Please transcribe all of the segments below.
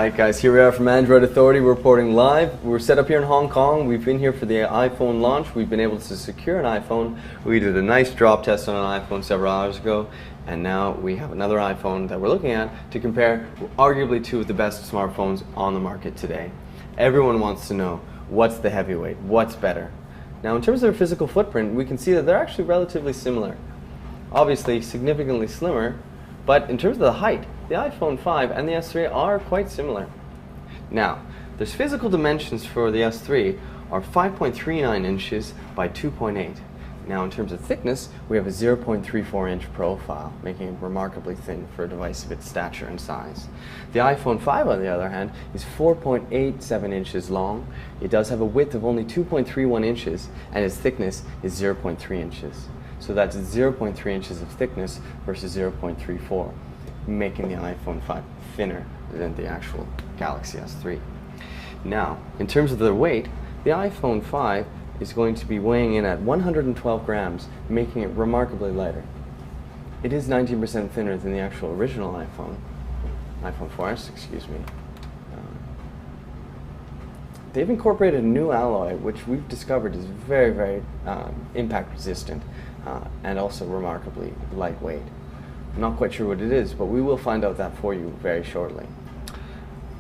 Alright guys, here we are from Android Authority. We're reporting live. We're set up here in Hong Kong. We've been here for the iPhone launch. We've been able to secure an iPhone. We did a nice drop test on an iPhone several hours ago, and now we have another iPhone that we're looking at to compare arguably two of the best smartphones on the market today. Everyone wants to know, what's the heavyweight? What's better? Now in terms of their physical footprint, we can see that they're actually relatively similar. Obviously significantly slimmer, but in terms of the height, the iPhone 5 and the S3 are quite similar. Now, there's physical dimensions for the S3 are 5.39 inches by 2.8. Now in terms of thickness, we have a 0.34 inch profile, making it remarkably thin for a device of its stature and size. The iPhone 5, on the other hand, is 4.87 inches long. It does have a width of only 2.31 inches, and its thickness is 0.3 inches. So that's 0.3 inches of thickness versus 0.34, making the iPhone 5 thinner than the actual Galaxy S3. Now, in terms of the weight, the iPhone 5 is going to be weighing in at 112 grams, making it remarkably lighter. It is 19% thinner than the actual original iPhone 4S, excuse me. They've incorporated a new alloy, which we've discovered is very, very impact resistant and also remarkably lightweight. I'm not quite sure what it is, but we will find out that for you very shortly.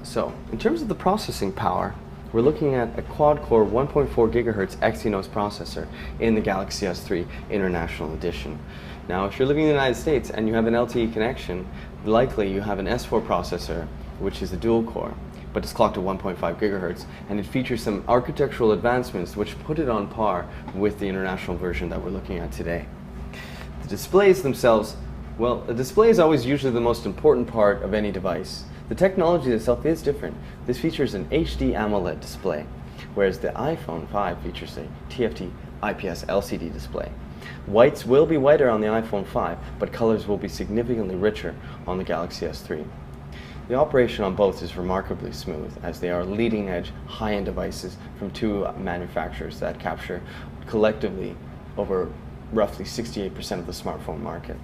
So, in terms of the processing power, we're looking at a quad-core 1.4 gigahertz Exynos processor in the Galaxy S3 International Edition. Now, if you're living in the United States and you have an LTE connection, likely you have an S4 processor, which is a dual-core, but it's clocked at 1.5 gigahertz, and it features some architectural advancements which put it on par with the international version that we're looking at today. The displays themselves, well, the display is always usually the most important part of any device. The technology itself is different. This features an HD AMOLED display, whereas the iPhone 5 features a TFT IPS LCD display. Whites will be whiter on the iPhone 5, but colors will be significantly richer on the Galaxy S3. The operation on both is remarkably smooth, as they are leading-edge, high-end devices from two manufacturers that capture collectively over roughly 68% of the smartphone market.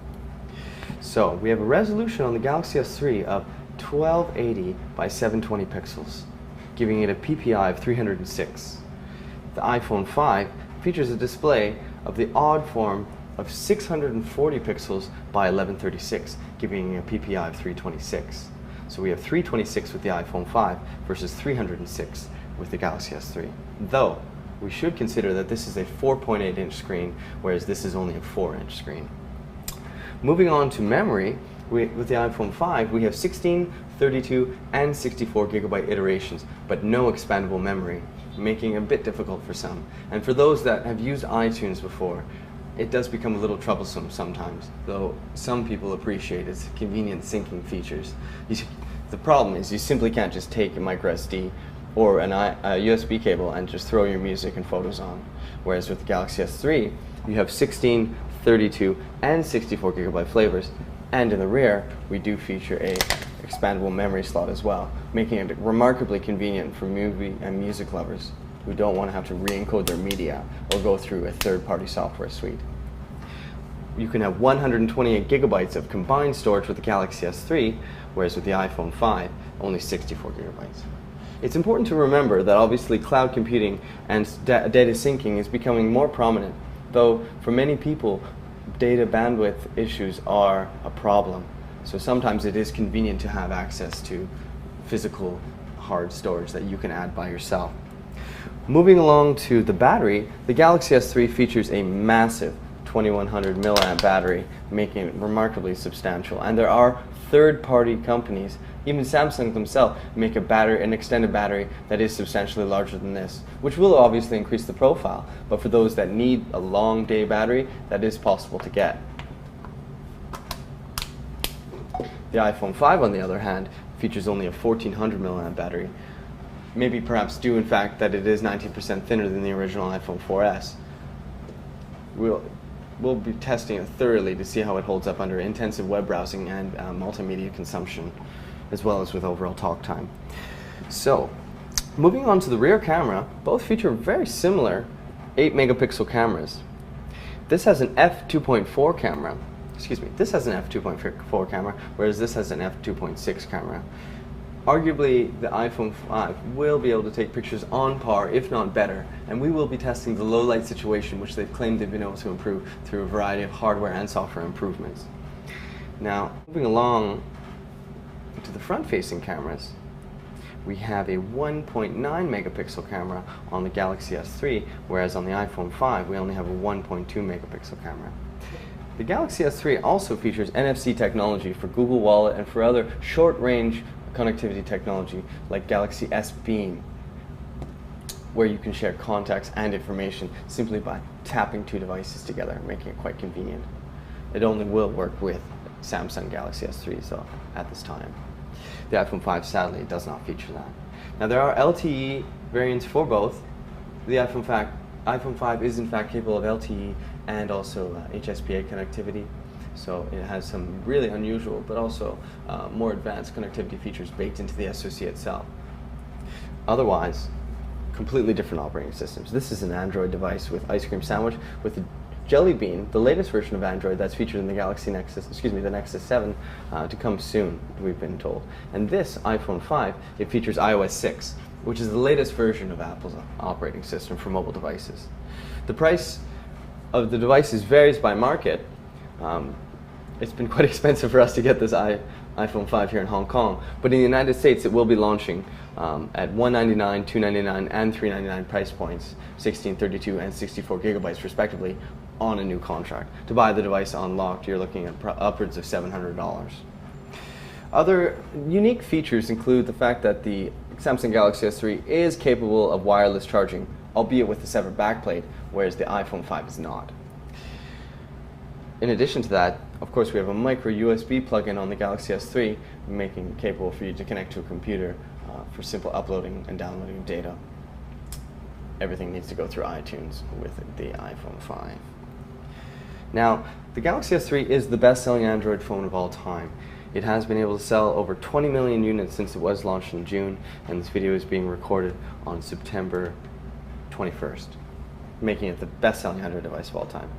So, we have a resolution on the Galaxy S3 of 1280 by 720 pixels, giving it a PPI of 306. The iPhone 5 features a display of the odd form of 640 pixels by 1136, giving it a PPI of 326. So we have 326 with the iPhone 5 versus 306 with the Galaxy S3. Though, we should consider that this is a 4.8 inch screen, whereas this is only a 4 inch screen. Moving on to memory, with the iPhone 5, we have 16, 32, and 64 gigabyte iterations, but no expandable memory, making it a bit difficult for some. And for those that have used iTunes before, it does become a little troublesome sometimes, though some people appreciate its convenient syncing features. The problem is you simply can't just take a micro SD or a USB cable and just throw your music and photos on. Whereas with the Galaxy S3, you have 16, 32, and 64 gigabyte flavors, and in the rear, we do feature a expandable memory slot as well, making it remarkably convenient for movie and music lovers who don't want to have to re-encode their media or go through a third-party software suite. You can have 128 gigabytes of combined storage with the Galaxy S3, whereas with the iPhone 5, only 64 gigabytes. It's important to remember that obviously cloud computing and data syncing is becoming more prominent, though for many people, data bandwidth issues are a problem. So sometimes it is convenient to have access to physical hard storage that you can add by yourself. Moving along to the battery, the Galaxy S3 features a massive 2100 milliamp battery, making it remarkably substantial. And there are third-party companies, even Samsung themselves, make an extended battery that is substantially larger than this, which will obviously increase the profile. But for those that need a long day battery, that is possible to get. The iPhone 5, on the other hand, features only a 1400 milliamp battery, maybe perhaps due in fact that it is 19% thinner than the original iPhone 4S. We'll be testing it thoroughly to see how it holds up under intensive web browsing and multimedia consumption, as well as with overall talk time. So, moving on to the rear camera, both feature very similar 8 megapixel cameras. This has an f2.4 camera, this has an f2.4 camera, whereas this has an f2.6 camera. Arguably, the iPhone 5 will be able to take pictures on par, if not better, and we will be testing the low light situation, which they've claimed they've been able to improve through a variety of hardware and software improvements. Now, moving along to the front-facing cameras, we have a 1.9 megapixel camera on the Galaxy S3, whereas on the iPhone 5 we only have a 1.2 megapixel camera. The Galaxy S3 also features NFC technology for Google Wallet and for other short-range connectivity technology like Galaxy S Beam, where you can share contacts and information simply by tapping two devices together, making it quite convenient. It only will work with Samsung Galaxy S3 so at this time. The iPhone 5 sadly does not feature that. Now there are LTE variants for both. The iPhone 5 is in fact capable of LTE and also HSPA connectivity. So it has some really unusual but also more advanced connectivity features baked into the SoC itself. Otherwise, completely different operating systems. This is an Android device with Ice Cream Sandwich with the Jelly Bean, the latest version of Android that's featured in the the Nexus 7 to come soon, we've been told. And this iPhone 5, it features iOS 6, which is the latest version of Apple's operating system for mobile devices. The price of the devices varies by market. It's been quite expensive for us to get this iPhone 5 here in Hong Kong, but in the United States it will be launching at $199, $299, and $399 price points, 16, 32, and 64 gigabytes respectively, on a new contract. To buy the device unlocked, you're looking at upwards of $700. Other unique features include the fact that the Samsung Galaxy S3 is capable of wireless charging, albeit with a separate backplate, whereas the iPhone 5 is not. In addition to that, of course, we have a micro USB plug-in on the Galaxy S3, making it capable for you to connect to a computer for simple uploading and downloading of data. Everything needs to go through iTunes with the iPhone 5. Now, the Galaxy S3 is the best-selling Android phone of all time. It has been able to sell over 20 million units since it was launched in June, and this video is being recorded on September 21st, making it the best-selling Android device of all time.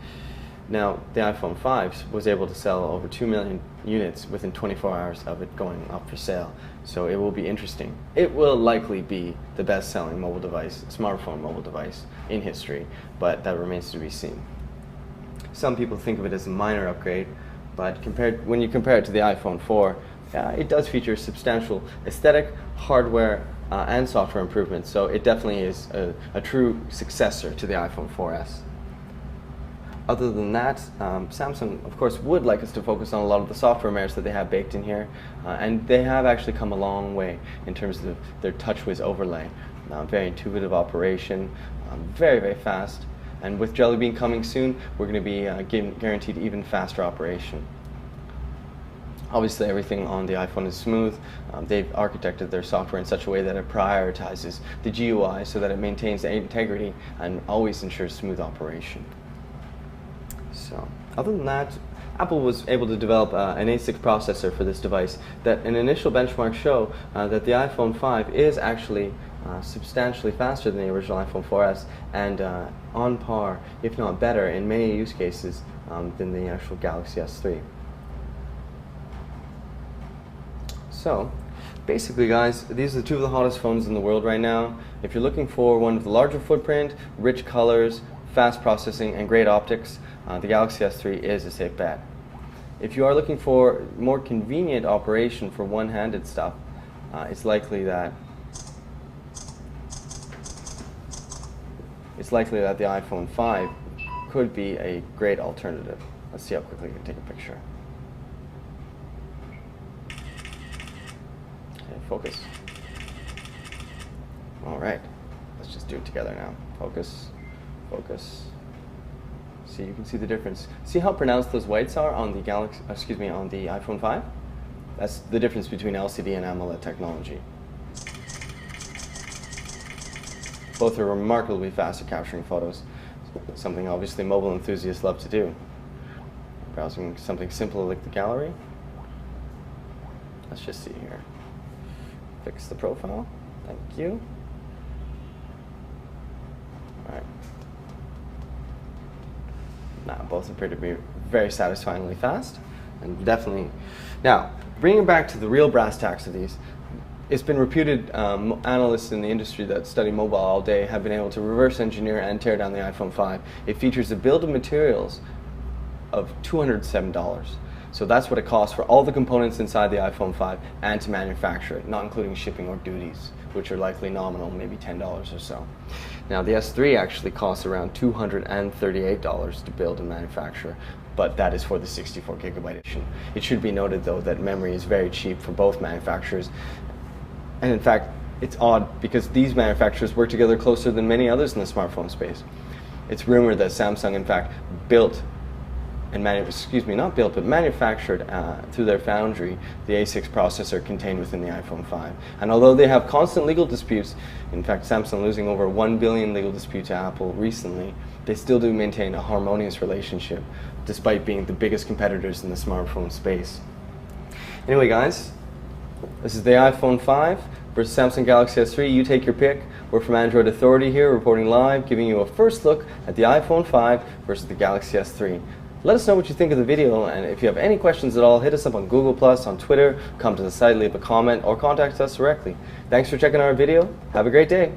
Now, the iPhone 5 was able to sell over 2 million units within 24 hours of it going up for sale, so it will be interesting. It will likely be the best-selling mobile device, smartphone mobile device in history, but that remains to be seen. Some people think of it as a minor upgrade, but when you compare it to the iPhone 4, it does feature substantial aesthetic, hardware, and software improvements, so it definitely is a true successor to the iPhone 4S. Other than that, Samsung, of course, would like us to focus on a lot of the software merits that they have baked in here, and they have actually come a long way in terms of their TouchWiz overlay. Very intuitive operation, very, very fast, and with Jelly Bean coming soon, we're going to be guaranteed even faster operation. Obviously, everything on the iPhone is smooth. They've architected their software in such a way that it prioritizes the GUI so that it maintains the integrity and always ensures smooth operation. So, other than that, Apple was able to develop an A6 processor for this device that an initial benchmarks show that the iPhone 5 is actually substantially faster than the original iPhone 4S and on par, if not better, in many use cases than the actual Galaxy S3. So, basically guys, these are two of the hottest phones in the world right now. If you're looking for one with a larger footprint, rich colors, fast processing, and great optics, the Galaxy S3 is a safe bet. If you are looking for more convenient operation for one-handed stuff, it's likely that the iPhone 5 could be a great alternative. Let's see how quickly we can take a picture. Okay, focus. All right, let's just do it together now. Focus, focus. See, you can see the difference. See how pronounced those whites are on the on the iPhone 5? That's the difference between LCD and AMOLED technology. Both are remarkably fast at capturing photos, something obviously mobile enthusiasts love to do. Browsing something simple like the gallery. Let's just see here. Fix the profile. Thank you. All right. Now, both appear to be very satisfyingly fast, and definitely. Now, bringing it back to the real brass tacks of these, It's been reputed, analysts in the industry that study mobile all day have been able to reverse engineer and tear down the iPhone 5. It features a bill of materials of $207. So that's what it costs for all the components inside the iPhone 5 and to manufacture it, not including shipping or duties, which are likely nominal, maybe $10 or so. Now the S3 actually costs around $238 to build and manufacture, but that is for the 64 gigabyte edition. It should be noted though that memory is very cheap for both manufacturers. And in fact, it's odd because these manufacturers work together closer than many others in the smartphone space. It's rumored that Samsung, in fact, built and manufactured through their foundry the A6 processor contained within the iPhone 5. And although they have constant legal disputes, in fact Samsung losing over 1 billion legal dispute to Apple recently, they still do maintain a harmonious relationship despite being the biggest competitors in the smartphone space. Anyway guys, this is the iPhone 5 versus Samsung Galaxy S3. You take your pick. We're from Android Authority here, reporting live, giving you a first look at the iPhone 5 versus the Galaxy S3. Let us know what you think of the video, and if you have any questions at all, hit us up on Google+, on Twitter, come to the site, leave a comment, or contact us directly. Thanks for checking our video. Have a great day.